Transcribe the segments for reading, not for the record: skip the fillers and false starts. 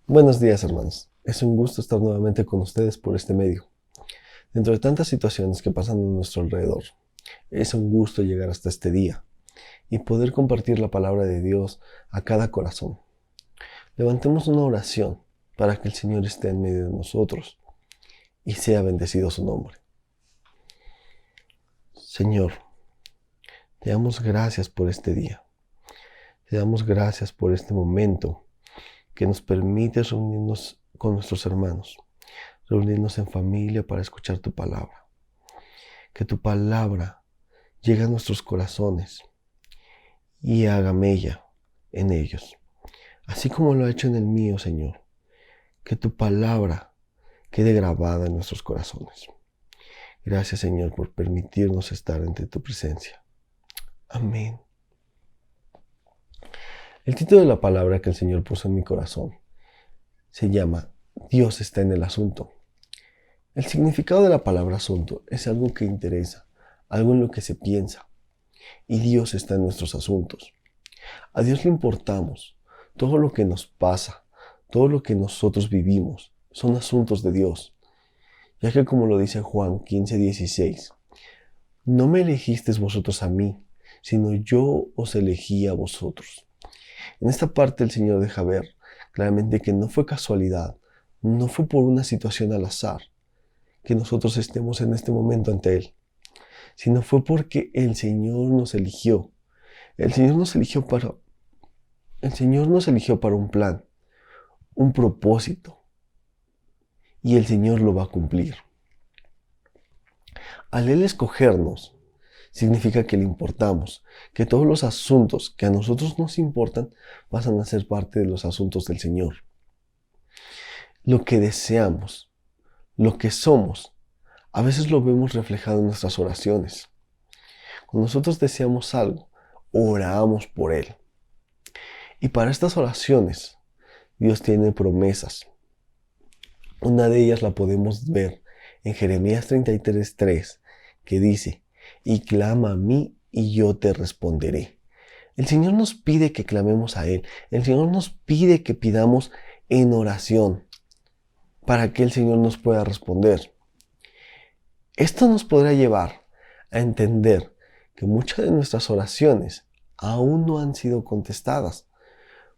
Buenos días, hermanos. Es un gusto estar nuevamente con ustedes por este medio. Dentro de tantas situaciones que pasan a nuestro alrededor, es un gusto llegar hasta este día y poder compartir la palabra de Dios a cada corazón. Levantemos una oración para que el Señor esté en medio de nosotros y sea bendecido su nombre. Señor, te damos gracias por este día. Te damos gracias por este momento que nos permite reunirnos con nuestros hermanos, reunirnos en familia para escuchar tu palabra. Que tu palabra llegue a nuestros corazones y haga mella en ellos, así como lo ha hecho en el mío, Señor. Que tu palabra quede grabada en nuestros corazones. Gracias, Señor, por permitirnos estar entre tu presencia. Amén. El título de la palabra que el Señor puso en mi corazón se llama Dios está en el asunto. El significado de la palabra asunto es algo que interesa, algo en lo que se piensa. Y Dios está en nuestros asuntos. A Dios le importamos. Todo lo que nos pasa, todo lo que nosotros vivimos, son asuntos de Dios. Ya que como lo dice Juan 15:16, no me elegisteis vosotros a mí, sino yo os elegí a vosotros. En esta parte el Señor deja ver claramente que no fue casualidad, no fue por una situación al azar que nosotros estemos en este momento ante Él, sino fue porque el Señor nos eligió. El Señor nos eligió para un plan, un propósito, y el Señor lo va a cumplir. Al Él escogernos, significa que le importamos, que todos los asuntos que a nosotros nos importan pasan a ser parte de los asuntos del Señor. Lo que deseamos, lo que somos, a veces lo vemos reflejado en nuestras oraciones. Cuando nosotros deseamos algo, oramos por Él. Y para estas oraciones, Dios tiene promesas. Una de ellas la podemos ver en Jeremías 33:3, que dice: y clama a mí y yo te responderé. El Señor nos pide que clamemos a Él. El Señor nos pide que pidamos en oración para que el Señor nos pueda responder. Esto nos podrá llevar a entender que muchas de nuestras oraciones aún no han sido contestadas,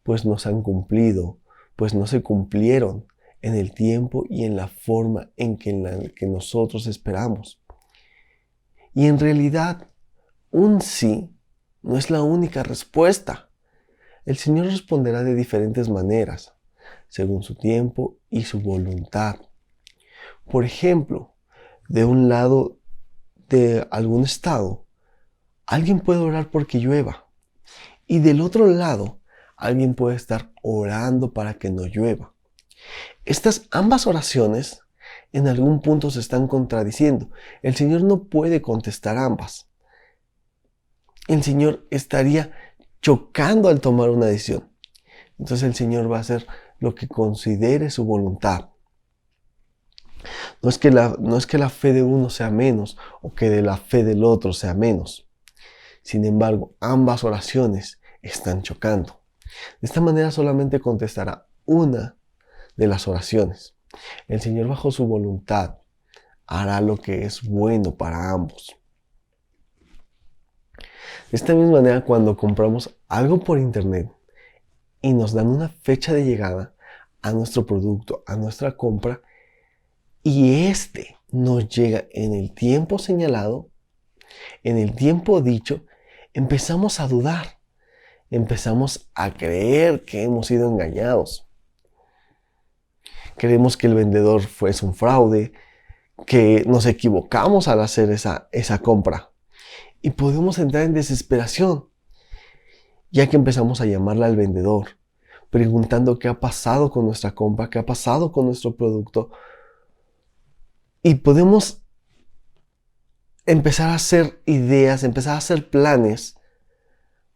pues no se han cumplido, pues no se cumplieron en el tiempo y en la forma en que nosotros esperamos. Y en realidad, un sí no es la única respuesta. El Señor responderá de diferentes maneras, según su tiempo y su voluntad. Por ejemplo, de un lado de algún estado, alguien puede orar porque llueva. Y del otro lado, alguien puede estar orando para que no llueva. Estas ambas oraciones en algún punto se están contradiciendo. El Señor no puede contestar ambas. El Señor estaría chocando al tomar una decisión. Entonces el Señor va a hacer lo que considere su voluntad. No es que la fe de uno sea menos o que de la fe del otro sea menos. Sin embargo, ambas oraciones están chocando. De esta manera solamente contestará una de las oraciones. El Señor, bajo su voluntad, hará lo que es bueno para ambos. De esta misma manera, cuando compramos algo por internet y nos dan una fecha de llegada a nuestro producto, a nuestra compra, y este nos llega en el tiempo señalado, en el tiempo dicho, empezamos a dudar, empezamos a creer que hemos sido engañados. Creemos que el vendedor fue un fraude, que nos equivocamos al hacer esa compra. Y podemos entrar en desesperación, ya que empezamos a llamarle al vendedor, preguntando qué ha pasado con nuestra compra, qué ha pasado con nuestro producto. Y podemos empezar a hacer ideas, empezar a hacer planes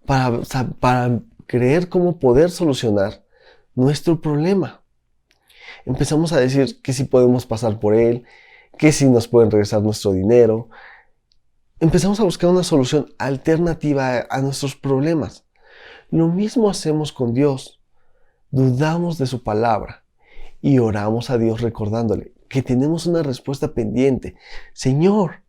para creer cómo poder solucionar nuestro problema. Empezamos a decir que si podemos pasar por él, que si nos pueden regresar nuestro dinero. Empezamos a buscar una solución alternativa a nuestros problemas. Lo mismo hacemos con Dios. Dudamos de su palabra. y oramos a Dios recordándole que tenemos una respuesta pendiente. Señor,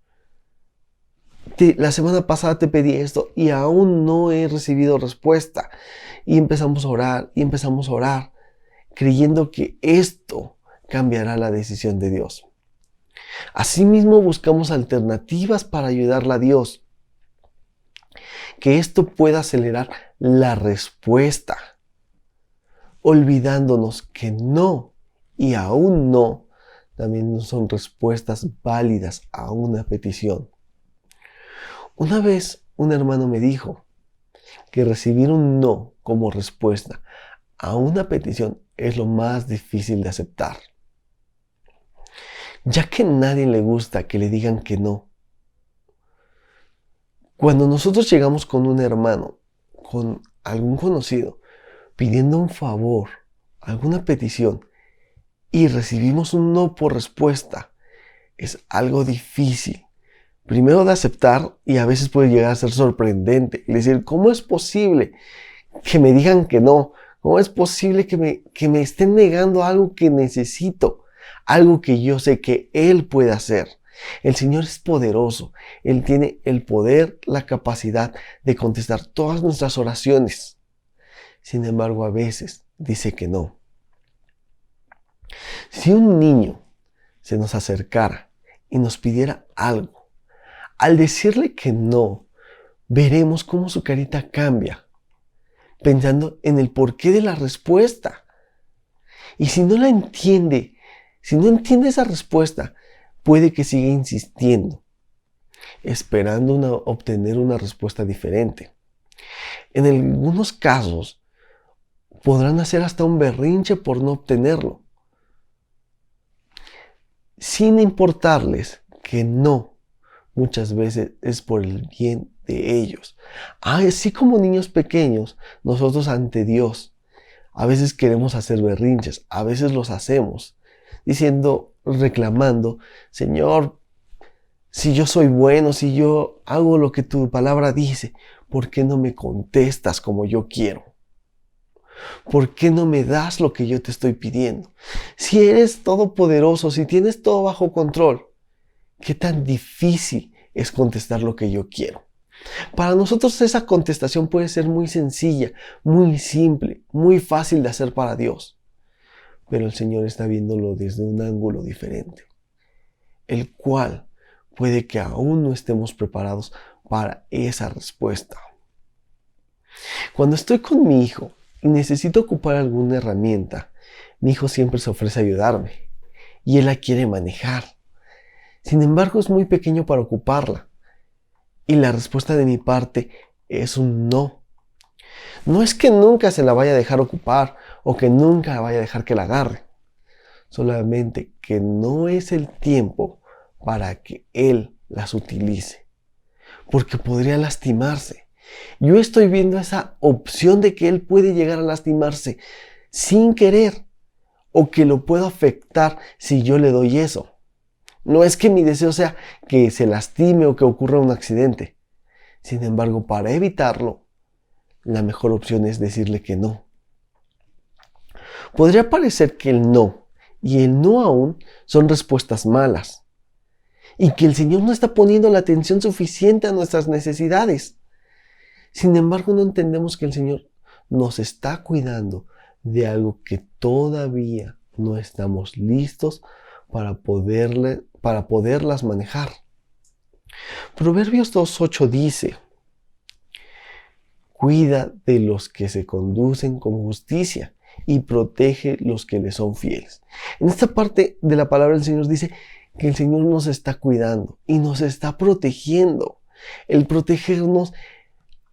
la semana pasada te pedí esto y aún no he recibido respuesta. Y empezamos a orar y empezamos a orar, creyendo que esto cambiará la decisión de Dios. Asimismo, buscamos alternativas para ayudarle a Dios, que esto pueda acelerar la respuesta, olvidándonos que no y aún no también son respuestas válidas a una petición. Una vez un hermano me dijo que recibir un no como respuesta a una petición es lo más difícil de aceptar, ya que a nadie le gusta que le digan que no. Cuando nosotros llegamos con un hermano, con algún conocido, pidiendo un favor, alguna petición, y recibimos un no por respuesta, es algo difícil. Primero de aceptar, y a veces puede llegar a ser sorprendente. Es decir, ¿cómo es posible que me digan que no? ¿Cómo es posible que me estén negando algo que necesito? Algo que yo sé que Él puede hacer. El Señor es poderoso. Él tiene el poder, la capacidad de contestar todas nuestras oraciones. Sin embargo, a veces dice que no. Si un niño se nos acercara y nos pidiera algo, al decirle que no, veremos cómo su carita cambia, pensando en el porqué de la respuesta. Y si no la entiende, si no entiende esa respuesta, puede que siga insistiendo, esperando obtener una respuesta diferente. En algunos casos, podrán hacer hasta un berrinche por no obtenerlo, sin importarles que no muchas veces es por el bien de ellos. Así como niños pequeños, nosotros ante Dios, a veces queremos hacer berrinches, a veces los hacemos, diciendo, reclamando, Señor, si yo soy bueno, si yo hago lo que tu palabra dice, ¿por qué no me contestas como yo quiero? ¿Por qué no me das lo que yo te estoy pidiendo? Si eres todopoderoso, si tienes todo bajo control, ¿qué tan difícil es contestar lo que yo quiero? Para nosotros esa contestación puede ser muy sencilla, muy simple, muy fácil de hacer para Dios. Pero el Señor está viéndolo desde un ángulo diferente, el cual puede que aún no estemos preparados para esa respuesta. Cuando estoy con mi hijo y necesito ocupar alguna herramienta, mi hijo siempre se ofrece a ayudarme y él la quiere manejar. Sin embargo, es muy pequeño para ocuparla. Y la respuesta de mi parte es un no. No es que nunca se la vaya a dejar ocupar o que nunca vaya a dejar que la agarre. Solamente que no es el tiempo para que él las utilice. Porque podría lastimarse. Yo estoy viendo esa opción de que él puede llegar a lastimarse sin querer. O que lo puedo afectar si yo le doy eso. No es que mi deseo sea que se lastime o que ocurra un accidente. Sin embargo, para evitarlo, la mejor opción es decirle que no. Podría parecer que el no y el no aún son respuestas malas y que el Señor no está poniendo la atención suficiente a nuestras necesidades. Sin embargo, no entendemos que el Señor nos está cuidando de algo que todavía no estamos listos para poderlas manejar. Proverbios 2:8 dice, cuida de los que se conducen con justicia y protege los que le son fieles. En esta parte de la palabra del Señor dice que el Señor nos está cuidando y nos está protegiendo. El protegernos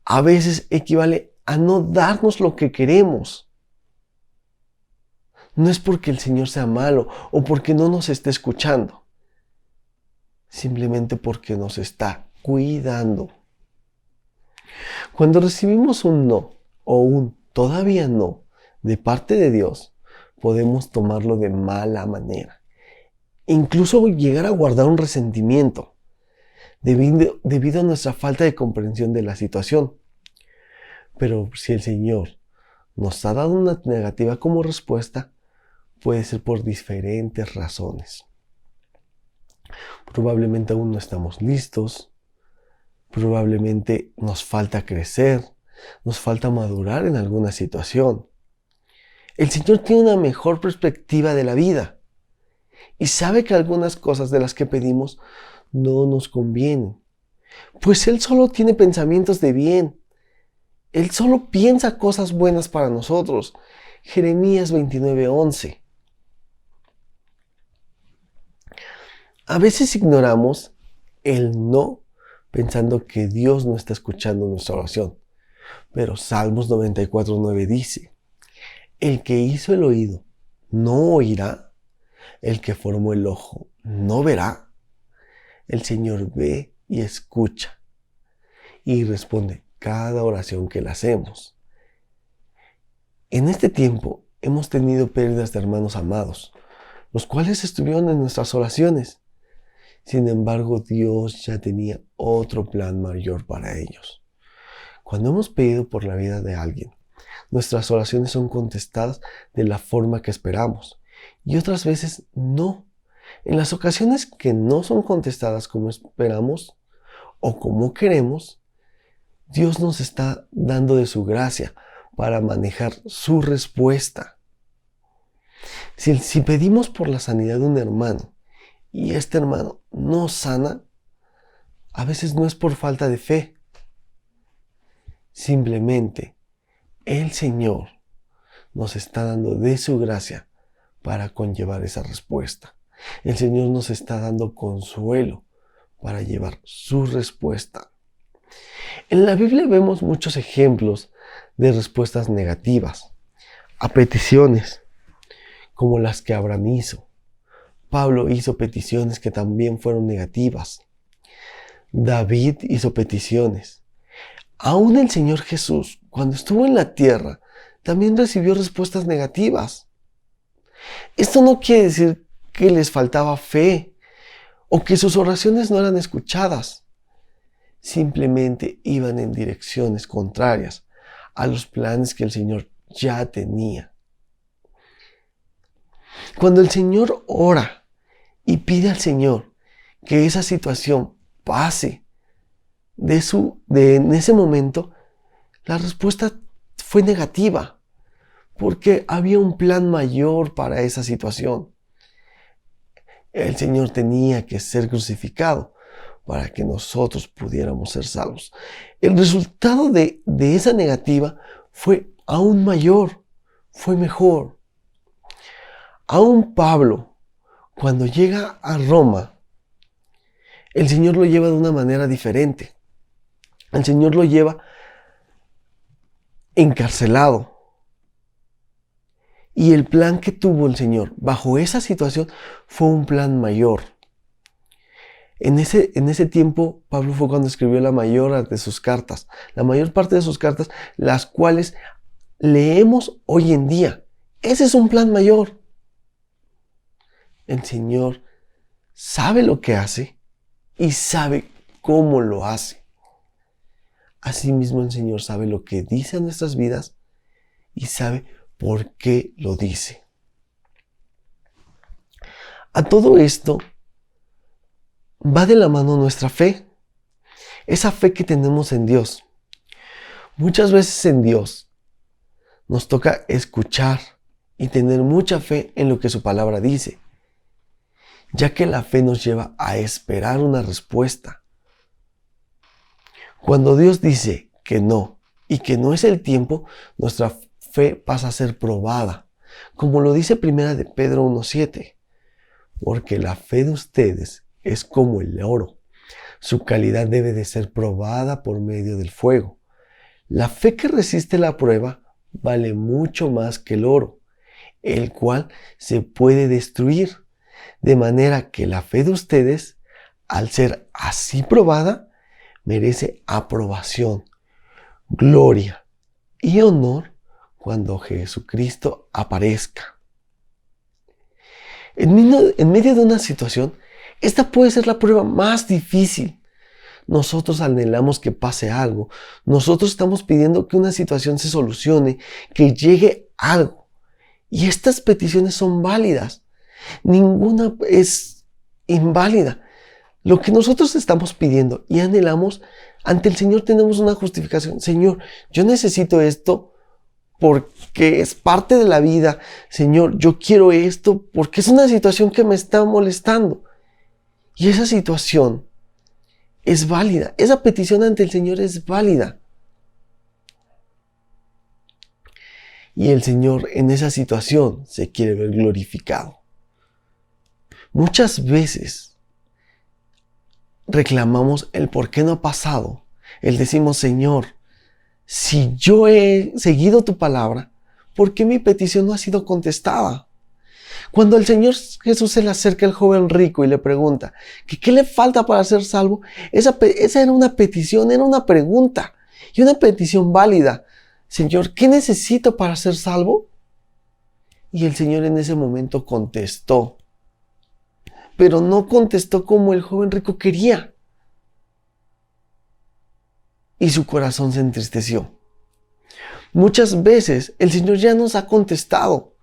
a veces equivale a no darnos lo que queremos. No es porque el Señor sea malo o porque no nos esté escuchando. Simplemente porque nos está cuidando. Cuando recibimos un no o un todavía no de parte de Dios, podemos tomarlo de mala manera. Incluso llegar a guardar un resentimiento debido a nuestra falta de comprensión de la situación. Pero si el Señor nos ha dado una negativa como respuesta, puede ser por diferentes razones. Probablemente aún no estamos listos, probablemente nos falta crecer, nos falta madurar en alguna situación. El Señor tiene una mejor perspectiva de la vida y sabe que algunas cosas de las que pedimos no nos convienen, pues Él solo tiene pensamientos de bien. Él solo piensa cosas buenas para nosotros. Jeremías 29:11. A veces ignoramos el no pensando que Dios no está escuchando nuestra oración. Pero Salmos 94:9 dice: el que hizo el oído no oirá, el que formó el ojo no verá. El Señor ve y escucha y responde cada oración que le hacemos. En este tiempo hemos tenido pérdidas de hermanos amados, los cuales estuvieron en nuestras oraciones. Sin embargo, Dios ya tenía otro plan mayor para ellos. Cuando hemos pedido por la vida de alguien, nuestras oraciones son contestadas de la forma que esperamos y otras veces no. En las ocasiones que no son contestadas como esperamos o como queremos, Dios nos está dando de su gracia para manejar su respuesta. Si pedimos por la sanidad de un hermano y este hermano no sana, a veces no es por falta de fe. Simplemente el Señor nos está dando de su gracia para conllevar esa respuesta. El Señor nos está dando consuelo para llevar su respuesta. En la Biblia vemos muchos ejemplos de respuestas negativas a peticiones, como las que Abraham hizo. Pablo hizo peticiones que también fueron negativas. David hizo peticiones. Aún el Señor Jesús, cuando estuvo en la tierra, también recibió respuestas negativas. Esto no quiere decir que les faltaba fe o que sus oraciones no eran escuchadas. Simplemente iban en direcciones contrarias a los planes que el Señor ya tenía. Cuando el Señor ora y pide al Señor que esa situación pase en ese momento, la respuesta fue negativa, porque había un plan mayor para esa situación. El Señor tenía que ser crucificado para que nosotros pudiéramos ser salvos. El resultado de esa negativa fue aún mayor, fue mejor. Aún Pablo, cuando llega a Roma, el Señor lo lleva de una manera diferente. El Señor lo lleva encarcelado. Y el plan que tuvo el Señor bajo esa situación fue un plan mayor. En ese tiempo, Pablo fue cuando escribió la mayor de sus cartas. La mayor parte de sus cartas, las cuales leemos hoy en día. Ese es un plan mayor. El Señor sabe lo que hace y sabe cómo lo hace. Asimismo, el Señor sabe lo que dice a nuestras vidas y sabe por qué lo dice. A todo esto va de la mano nuestra fe, esa fe que tenemos en Dios. Muchas veces en Dios nos toca escuchar y tener mucha fe en lo que su palabra dice, ya que la fe nos lleva a esperar una respuesta. Cuando Dios dice que no y que no es el tiempo, nuestra fe pasa a ser probada, como lo dice 1 de Pedro 1:7, porque la fe de ustedes es como el oro. Su calidad debe de ser probada por medio del fuego. La fe que resiste la prueba vale mucho más que el oro, el cual se puede destruir. De manera que la fe de ustedes, al ser así probada, merece aprobación, gloria y honor cuando Jesucristo aparezca. En medio de una situación, esta puede ser la prueba más difícil. Nosotros anhelamos que pase algo. Nosotros estamos pidiendo que una situación se solucione, que llegue algo. Y estas peticiones son válidas. Ninguna es inválida. Lo que nosotros estamos pidiendo y anhelamos, ante el Señor tenemos una justificación. Señor, yo necesito esto porque es parte de la vida. Señor, yo quiero esto porque es una situación que me está molestando. Y esa situación es válida. Esa petición ante el Señor es válida. Y el Señor en esa situación se quiere ver glorificado. Muchas veces reclamamos el por qué no ha pasado. Decimos, Señor, si yo he seguido tu palabra, ¿por qué mi petición no ha sido contestada? Cuando el Señor Jesús se le acerca al joven rico y le pregunta que qué le falta para ser salvo, esa era una petición, era una pregunta y una petición válida. Señor, ¿qué necesito para ser salvo? Y el Señor en ese momento contestó, pero no contestó como el joven rico quería. Y su corazón se entristeció. Muchas veces el Señor ya nos ha contestado.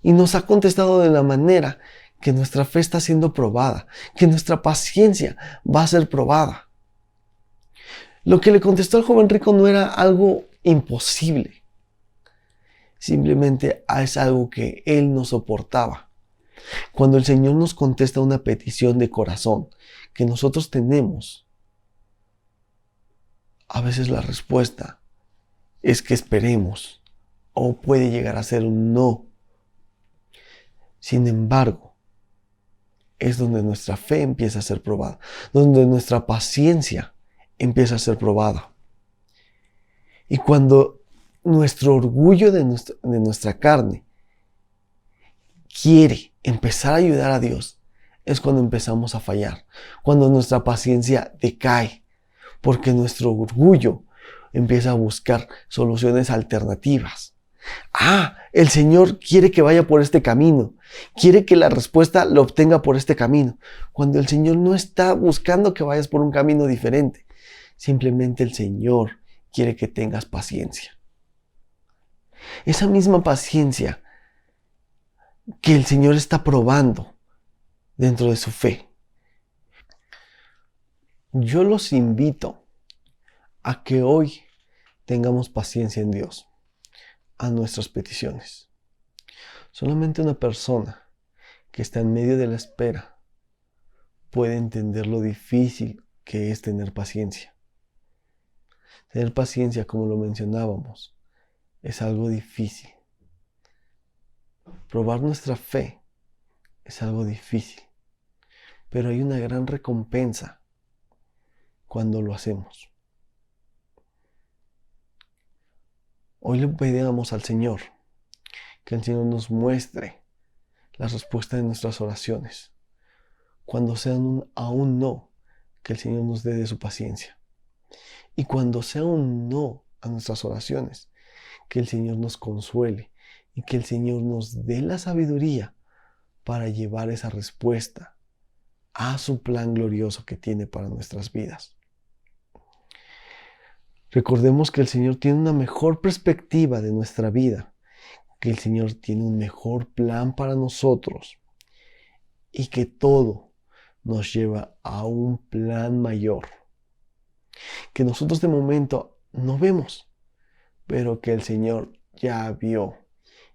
Y nos ha contestado de la manera que nuestra fe está siendo probada, que nuestra paciencia va a ser probada. Lo que le contestó al joven rico no era algo imposible. Simplemente es algo que él no soportaba. Cuando el Señor nos contesta una petición de corazón que nosotros tenemos, a veces la respuesta es que esperemos o puede llegar a ser un no. Sin embargo, es donde nuestra fe empieza a ser probada, donde nuestra paciencia empieza a ser probada. Y cuando nuestro orgullo de nuestra carne quiere empezar a ayudar a Dios, es cuando empezamos a fallar, cuando nuestra paciencia decae, porque nuestro orgullo empieza a buscar soluciones alternativas. El Señor quiere que vaya por este camino, quiere que la respuesta lo obtenga por este camino, cuando el Señor no está buscando que vayas por un camino diferente, simplemente el Señor quiere que tengas paciencia. Esa misma paciencia que el Señor está probando dentro de su fe. Yo los invito a que hoy tengamos paciencia en Dios, a nuestras peticiones. Solamente una persona que está en medio de la espera puede entender lo difícil que es tener paciencia. Tener paciencia, como lo mencionábamos, es algo difícil. Probar nuestra fe es algo difícil, pero hay una gran recompensa cuando lo hacemos. Hoy le pedimos al Señor que el Señor nos muestre la respuesta de nuestras oraciones. Cuando sean aún no, que el Señor nos dé de su paciencia. Y cuando sea un no a nuestras oraciones, que el Señor nos consuele y que el Señor nos dé la sabiduría para llevar esa respuesta a su plan glorioso que tiene para nuestras vidas. Recordemos que el Señor tiene una mejor perspectiva de nuestra vida, que el Señor tiene un mejor plan para nosotros y que todo nos lleva a un plan mayor, que nosotros de momento no vemos, pero que el Señor ya vio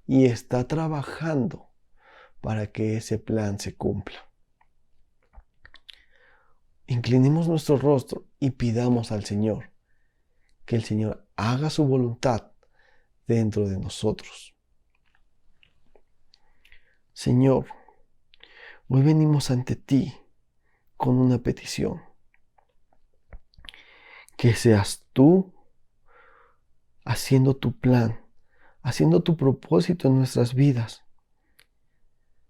y está trabajando para que ese plan se cumpla. Inclinemos nuestro rostro y pidamos al Señor que el Señor haga su voluntad dentro de nosotros. Señor, hoy venimos ante ti con una petición. Que seas tú haciendo tu plan, haciendo tu propósito en nuestras vidas,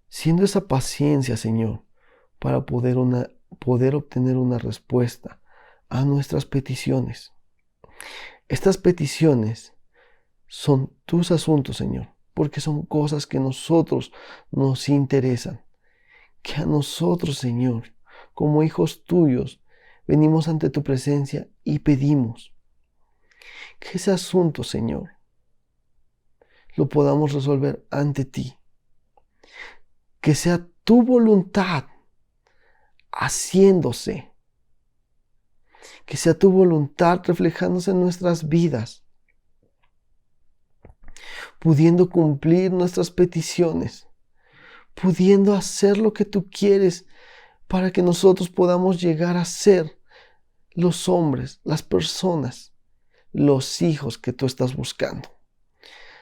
siendo esa paciencia, Señor, para poder obtener una respuesta a nuestras peticiones. Estas peticiones son tus asuntos, Señor, porque son cosas que a nosotros nos interesan, que a nosotros, Señor, como hijos tuyos, venimos ante tu presencia y pedimos que ese asunto, Señor, lo podamos resolver ante ti. Que sea tu voluntad haciéndose. Que sea tu voluntad reflejándose en nuestras vidas, pudiendo cumplir nuestras peticiones, pudiendo hacer lo que tú quieres para que nosotros podamos llegar a ser los hombres, las personas, los hijos que tú estás buscando.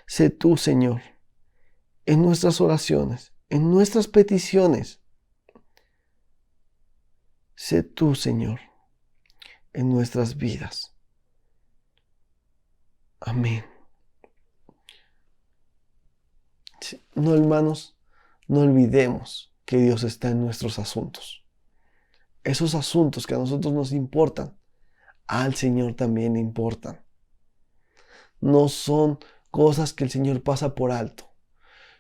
Sé tú, Señor, en nuestras oraciones, en nuestras peticiones. Sé tú, Señor, en nuestras vidas. Amén. No, hermanos, no olvidemos que Dios está en nuestros asuntos. Esos asuntos que a nosotros nos importan, al Señor también le importan. No son cosas que el Señor pasa por alto.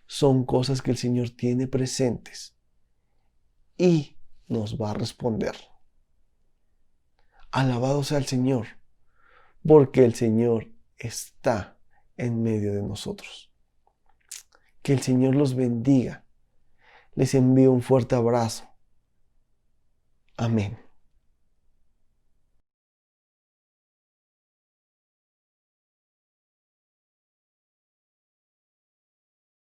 Son cosas que el Señor tiene presentes y nos va a responder. Alabado sea el Señor, porque el Señor está en medio de nosotros. Que el Señor los bendiga. Les envío un fuerte abrazo. Amén.